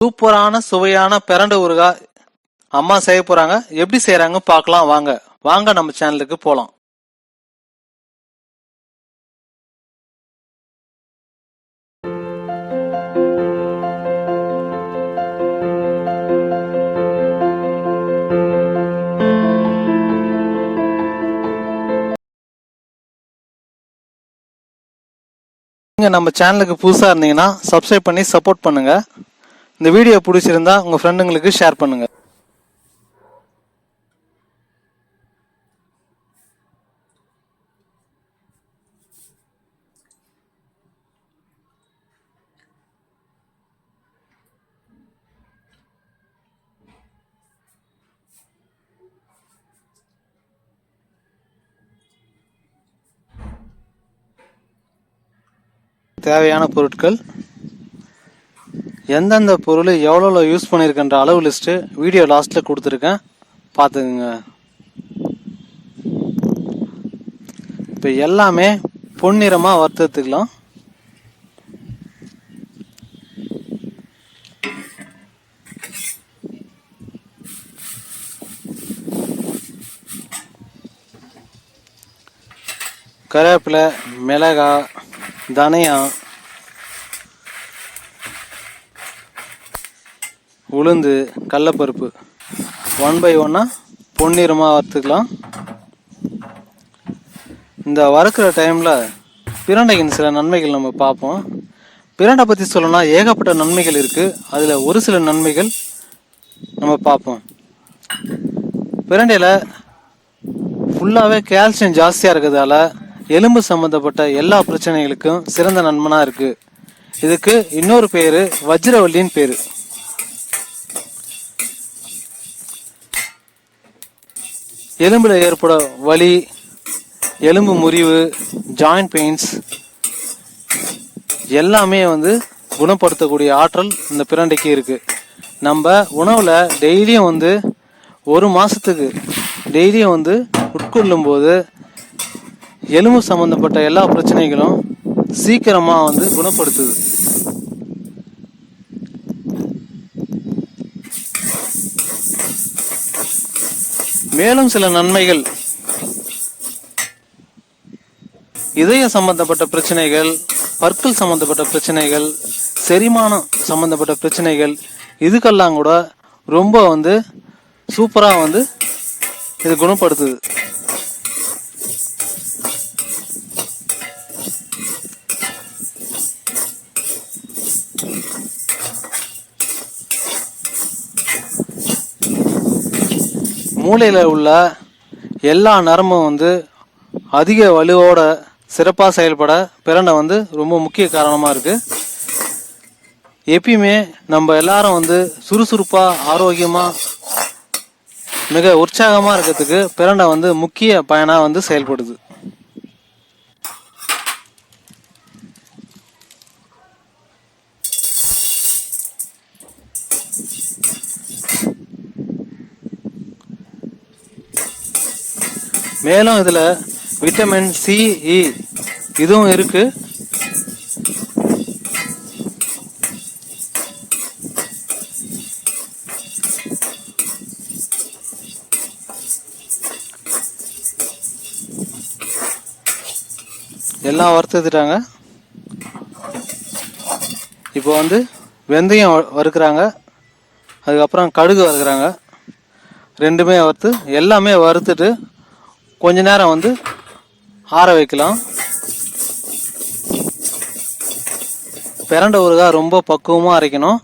சூப்பரான சுவையான பிரண்டை ஊறுகாய் அம்மா செய்ய போறாங்க. எப்படி செய்யறாங்க பார்க்கலாம் வாங்க. வாங்க நம்ம சேனலுக்கு போலாம். நீங்க நம்ம சேனலுக்கு புதுசா இருந்தீங்கன்னா சப்ஸ்கிரைப் பண்ணி சப்போர்ட் பண்ணுங்க. இந்த வீடியோ பிடிச்சிருந்தா உங்க ஃப்ரெண்டுங்களுக்கு ஷேர் பண்ணுங்க. தேவையான பொருட்கள், எந்தெந்த பொருள் எவ்வளோ யூஸ் பண்ணியிருக்கின்ற அளவு லிஸ்ட்டு வீடியோ லாஸ்ட்டில் கொடுத்துருக்கேன், பார்த்துக்குங்க. இப்போ எல்லாமே பொன்னிறமாக வறுத்துக்கலாம். கருவேப்பிலை, மிளகாய், தனியா, உளுந்து, கடலப்பருப்பு 1 by 1 பொன்னிறமாக வறுத்துக்கலாம். இந்த வறுக்கிற டைமில் பிரண்டையின் சில நன்மைகள் நம்ம பார்ப்போம். பிரண்டை பற்றி சொல்லணும்னா ஏகப்பட்ட நன்மைகள் இருக்குது. அதில் ஒரு சில நன்மைகள் நம்ம பார்ப்போம். பிரண்டையில் ஃபுல்லாகவே கால்சியம் ஜாஸ்தியாக இருக்கிறதால எலும்பு சம்பந்தப்பட்ட எல்லா பிரச்சனைகளுக்கும் சிறந்த நன்மனாக இருக்குது. இதுக்கு இன்னொரு பேர் வஜ்ரவல்லின்னு பேர். எலும்புல ஏற்பட வலி, எலும்பு முறிவு, ஜாயிண்ட் பெயின்ஸ் எல்லாமே குணப்படுத்தக்கூடிய ஆற்றல் இந்த பிரண்டைக்கு இருக்கு. நம்ம உணவுல டெய்லியும் ஒரு மாசத்துக்கு டெய்லியும் உட்கொள்ளும் போது எலும்பு சம்பந்தப்பட்ட எல்லா பிரச்சனைகளும் சீக்கிரமா குணப்படுத்துது. மேலும் சில நன்மைகள், இதய சம்பந்தப்பட்ட பிரச்சனைகள், பற்கள் சம்பந்தப்பட்ட பிரச்சனைகள், செரிமானம் சம்பந்தப்பட்ட பிரச்சனைகள், இதுக்கெல்லாம் கூட ரொம்ப சூப்பரா இது குணப்படுத்துது. மூளையில உள்ள எல்லா நரம்பும் அதிக வலுவோட சிறப்பாக செயல்பட பிரண்டை ரொம்ப முக்கிய காரணமாக இருக்கு. எப்பயுமே நம்ம எல்லாரும் சுறுசுறுப்பா, ஆரோக்கியமா, மிக உற்சாகமா இருக்கிறதுக்கு பிரண்டை முக்கிய பயனா செயல்படுது. மேலும் இதுல விட்டமின் சி, இ இதுவும் இருக்கு. எல்லாம் வறுத்துட்டாங்க. இப்போ வெந்தயம் வறுக்கிறாங்க, அதுக்கப்புறம் கடுகு வறுக்கிறாங்க. ரெண்டுமே வறுத்து எல்லாமே வறுத்துட்டு கொஞ்ச நேரம் ஆற வைக்கலாம். பிரண்டை ஊறுகாய் ரொம்ப பக்குவமாக அரைக்கணும்.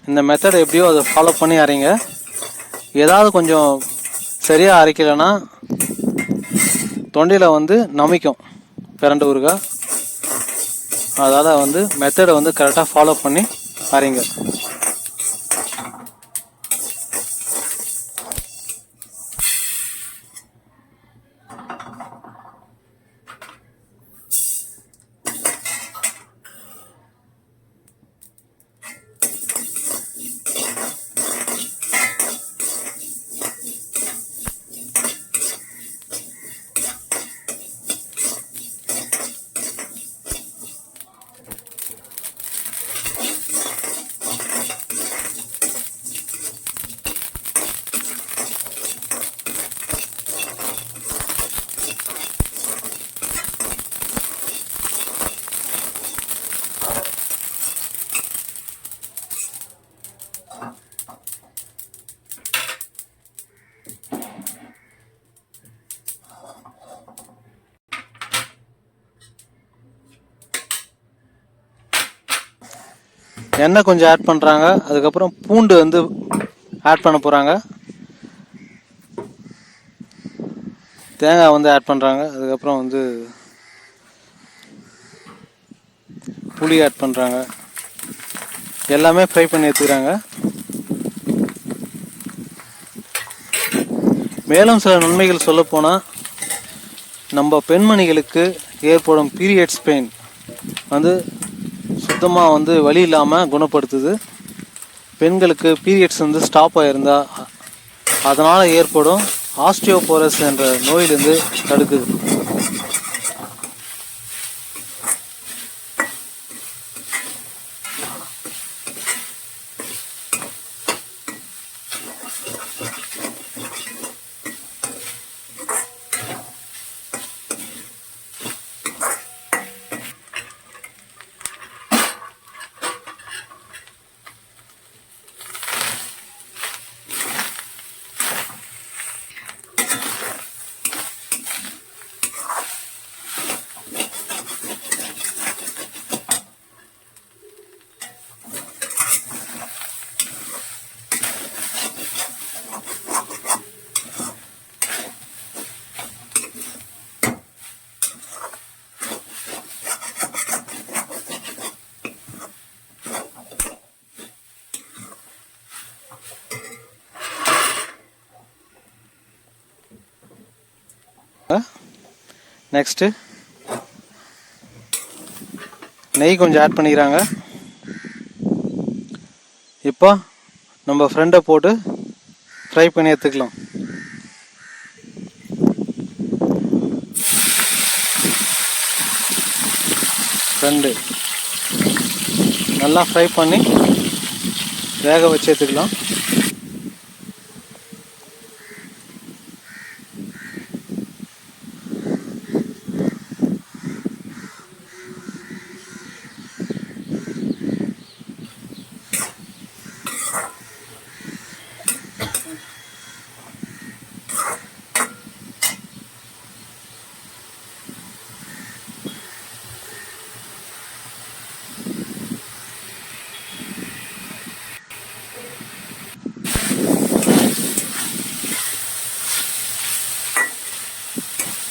இந்த மெத்தட் எப்படியோ அதை ஃபாலோ பண்ணி அரைங்க. ஏதாவது கொஞ்சம் சரியாக அரைக்கலைன்னா தொண்டையில் நமிக்கும் பிரண்டை ஊறுகாய். அதால் மெத்தடை கரெக்டாக ஃபாலோ பண்ணி அரைங்க. எண்ணெய் கொஞ்சம் ஆட் பண்ணுறாங்க. அதுக்கப்புறம் பூண்டு வந்து ஆட் பண்ண போகிறாங்க. தேங்காய் வந்து ஆட் பண்ணுறாங்க. அதுக்கப்புறம் வந்து புளி ஆட் பண்ணுறாங்க. எல்லாமே ஃப்ரை பண்ணி எடுத்துக்கிறாங்க. மேலும் சில நன்மைகள் சொல்லப்போனால், நம்ம பெண்மணிகளுக்கு ஏற்படும் பீரியட்ஸ் பெயின் வந்து சுத்தமாக வந்து வலி இல்லாமல் குணப்படுத்துது. பெண்களுக்கு பீரியட்ஸ் வந்து ஸ்டாப் ஆகிருந்தா அதனால் ஏற்படும் ஆஸ்டியோபோரோசிஸ் என்ற நோயிலிருந்து தடுக்குது. நெக்ஸ்ட்டு நெய் கொஞ்சம் ஆட் பண்ணிக்கிறாங்க. இப்போ நம்ம ஃப்ரெண்டை போட்டு ஃப்ரை பண்ணி எடுத்துக்கலாம். ஃப்ரெண்டு நல்லா ஃப்ரை பண்ணி வேக வச்சு எடுத்துக்கலாம்.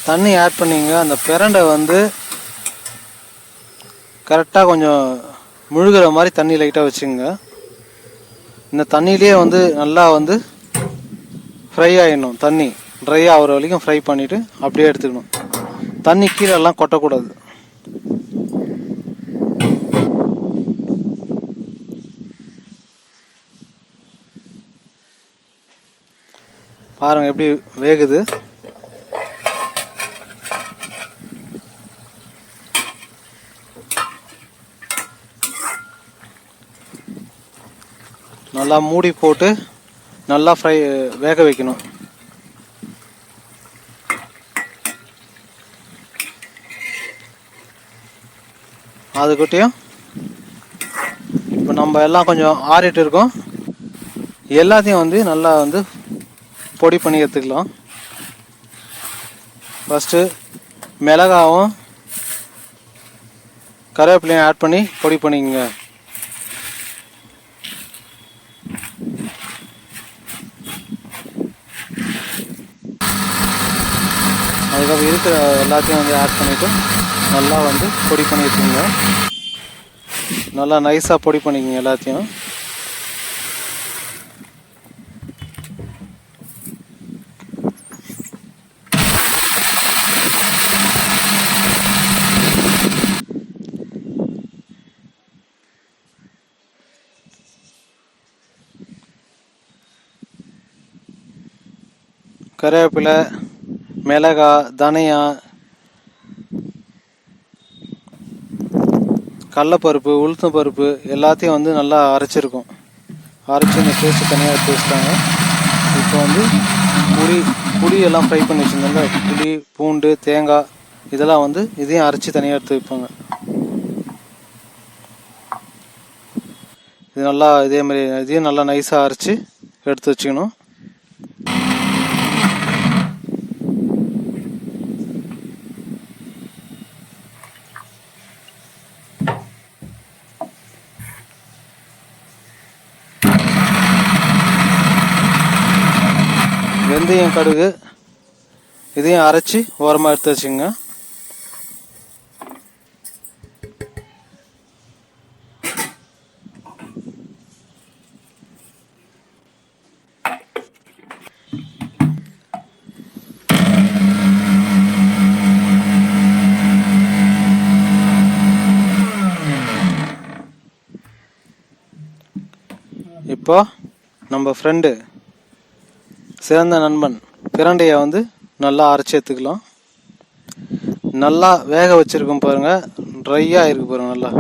தண்ணி ஆட் பண்ணிங்க. அந்த பிரண்டை வந்து கரெக்டாக கொஞ்சம் முழுகிற மாதிரி தண்ணி லைட்டாக வச்சுங்க. இந்த தண்ணியிலே வந்து நல்லா வந்து ஃப்ரை ஆகிடணும். தண்ணி ட்ரை ஆகிற வரைக்கும் ஃப்ரை பண்ணிவிட்டு அப்படியே எடுத்துக்கணும். தண்ணி கீழெல்லாம் கொட்டக்கூடாது. பாருங்கள் எப்படி வேகுது. நல்லா மூடி போட்டு நல்லா வேக வைக்கணும். அதுக்கிட்டையும் இப்போ நம்ம எல்லாம் கொஞ்சம் ஆறிட்டு இருக்கோம். எல்லாத்தையும் வந்து நல்லா வந்து பொடி பண்ணி எடுத்துக்கலாம். ஃபஸ்ட்டு மிளகாவும் கருவேப்பிலையும் ஆட் பண்ணி பொடி பண்ணிக்கங்க. அதுக்கப்புறம் இருக்கிற எல்லாத்தையும் வந்து ஆட் பண்ணிவிட்டு நல்லா வந்து பொடி பண்ணி வச்சுக்கோங்க. நல்லா நைஸாக பொடி பண்ணிக்கோங்க எல்லாத்தையும். கருவேப்பிலை, மிளகாய், தனியா, கடலப்பருப்பு, உளுத்தம் பருப்பு எல்லாத்தையும் வந்து நல்லா அரைச்சிருக்கோம். அரைச்சி இந்த பேஸ்ட்டு தனியாக எடுத்து வச்சுட்டாங்க. இப்போ வந்து புளி எல்லாம் ஃப்ரை பண்ணி வச்சுருந்தாங்க. புளி, பூண்டு, தேங்காய் இதெல்லாம் வந்து இதையும் அரைச்சி தனியாக எடுத்து வைப்பாங்க. இது நல்லா இதே மாதிரி இதையும் நல்லா நைஸாக அரைச்சி எடுத்து வச்சுக்கணும். வெந்தயம் கடுகு இதையும் அரைச்சி ஓரமாக எடுத்து வச்சுங்க. இப்போ நம்ம ஃப்ரெண்டு சிறந்த நண்பன் பிரண்டையை வந்து நல்லா அரைச்சி எடுத்துக்கலாம். நல்லா வேக வச்சிருக்கோம் பாருங்க, ட்ரையாக இருக்கு பாருங்க. நல்லா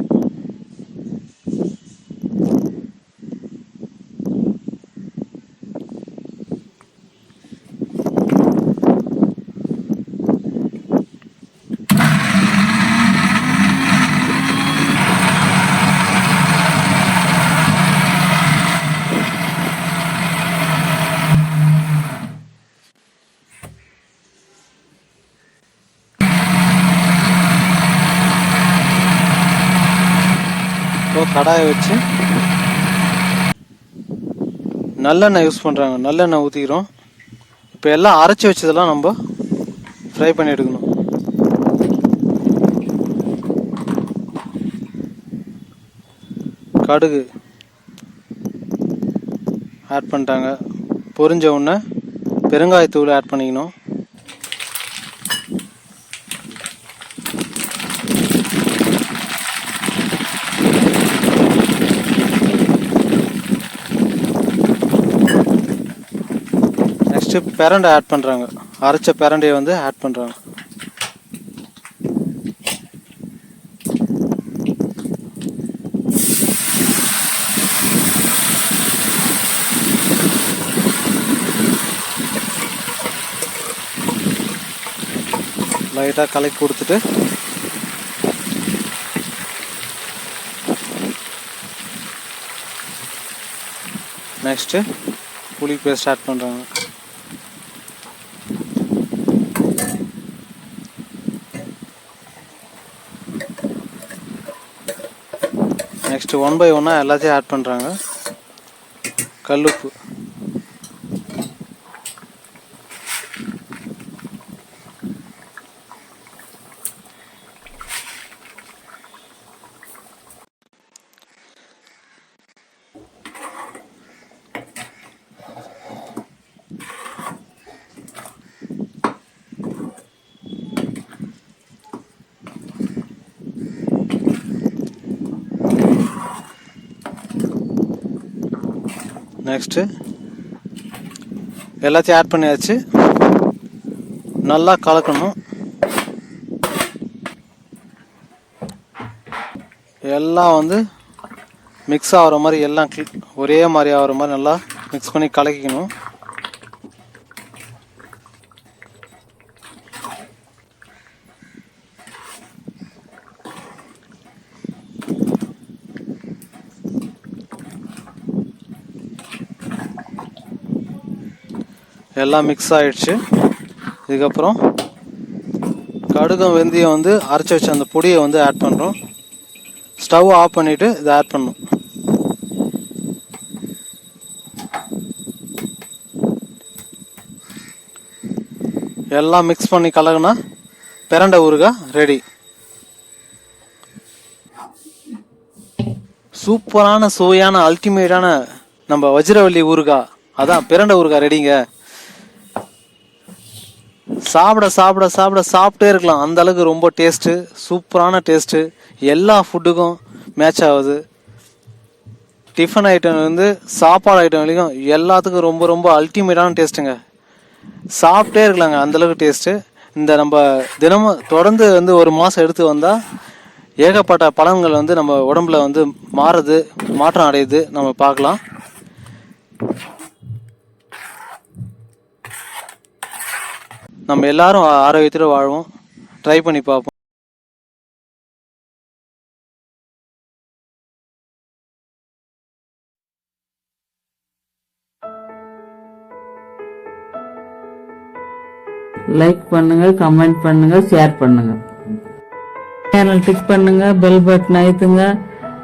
கடாயை வச்சு நல்லெண்ணெய் யூஸ் பண்ணுறாங்க. நல்லெண்ணெய் ஊற்றிக்கிறோம். இப்போ எல்லாம் அரைச்சி வச்சதெல்லாம் நம்ம ஃப்ரை பண்ணி எடுக்கணும். கடுகு ஆட் பண்ணிட்டாங்க. பொரிஞ்ச உடனே பெருங்காயத்தூள் ஆட் பண்ணிக்கணும். பிரண்டை ஆட் பண்ணுறாங்க. அரைச்ச பிரண்டையை வந்து ஆட் பண்ணுறாங்க. லைட்டாக கலக்கி கொடுத்துட்டு நெக்ஸ்ட்டு புளி பேஸ்ட் ஆட் பண்ணுறாங்க. நெக்ஸ்ட்டு 1 by 1 எல்லாத்தையும் ஆட் பண்ணுறாங்க. கல்லுப்பு, நெக்ஸ்ட்டு எல்லாத்தையும் ஆட் பண்ணியாச்சு. நல்லா கலக்கணும். எல்லாம் வந்து மிக்ஸ் ஆகிற மாதிரி, எல்லாம் ஒரே மாதிரி ஆகிற மாதிரி நல்லா மிக்ஸ் பண்ணி கலக்கிக்கணும். எல்லாம் மிக்ஸ் ஆகிடுச்சு. இதுக்கப்புறம் கடுகும் வெந்தயம் வந்து அரைச்சி வச்ச அந்த பொடியை வந்து ஆட் பண்ணுறோம். ஸ்டவ் ஆஃப் பண்ணிவிட்டு இதை ஆட் பண்ணணும். எல்லாம் மிக்ஸ் பண்ணி கலகுனா பிரண்டை ஊறுகாய் ரெடி. சூப்பரான சுவையான அல்டிமேட்டான நம்ம வஜ்ரவள்ளி ஊறுகாய், அதான் பிரண்டை ஊறுகாய் ரெடிங்க. சாப்பிட சாப்பிட சாப்பிட சாப்பிட்டே இருக்கலாம். அந்த அளவுக்கு ரொம்ப டேஸ்ட்டு, சூப்பரான டேஸ்ட்டு. எல்லா ஃபுட்டுக்கும் மேட்ச் ஆகுது. டிஃபன் ஐட்டம் வந்து சாப்பாடு ஐட்டம் வரைக்கும் எல்லாத்துக்கும் ரொம்ப ரொம்ப அல்டிமேட்டான டேஸ்ட்டுங்க. சாப்பிட்டே இருக்கலாங்க, அந்தளவுக்கு டேஸ்ட்டு. இந்த நம்ம தினமும் தொடர்ந்து வந்து ஒரு மாதம் எடுத்து வந்தால் ஏகப்பட்ட பலன்கள் வந்து நம்ம உடம்புல வந்து மாற்றம் அடையுது. நம்ம பார்க்கலாம். நம்ம எல்லாரும் ஆரோக்கியத்தோடு வாழ்வோம். ட்ரை பண்ணி பார்ப்போம். லைக் பண்ணுங்க, கமெண்ட் பண்ணுங்க, ஷேர் பண்ணுங்க. சேனல் டிக் பண்ணுங்க, பெல் பட்டன் அழுத்துங்க,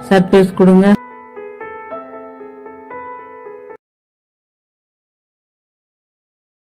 சர்ப்ரைஸ் கொடுங்க.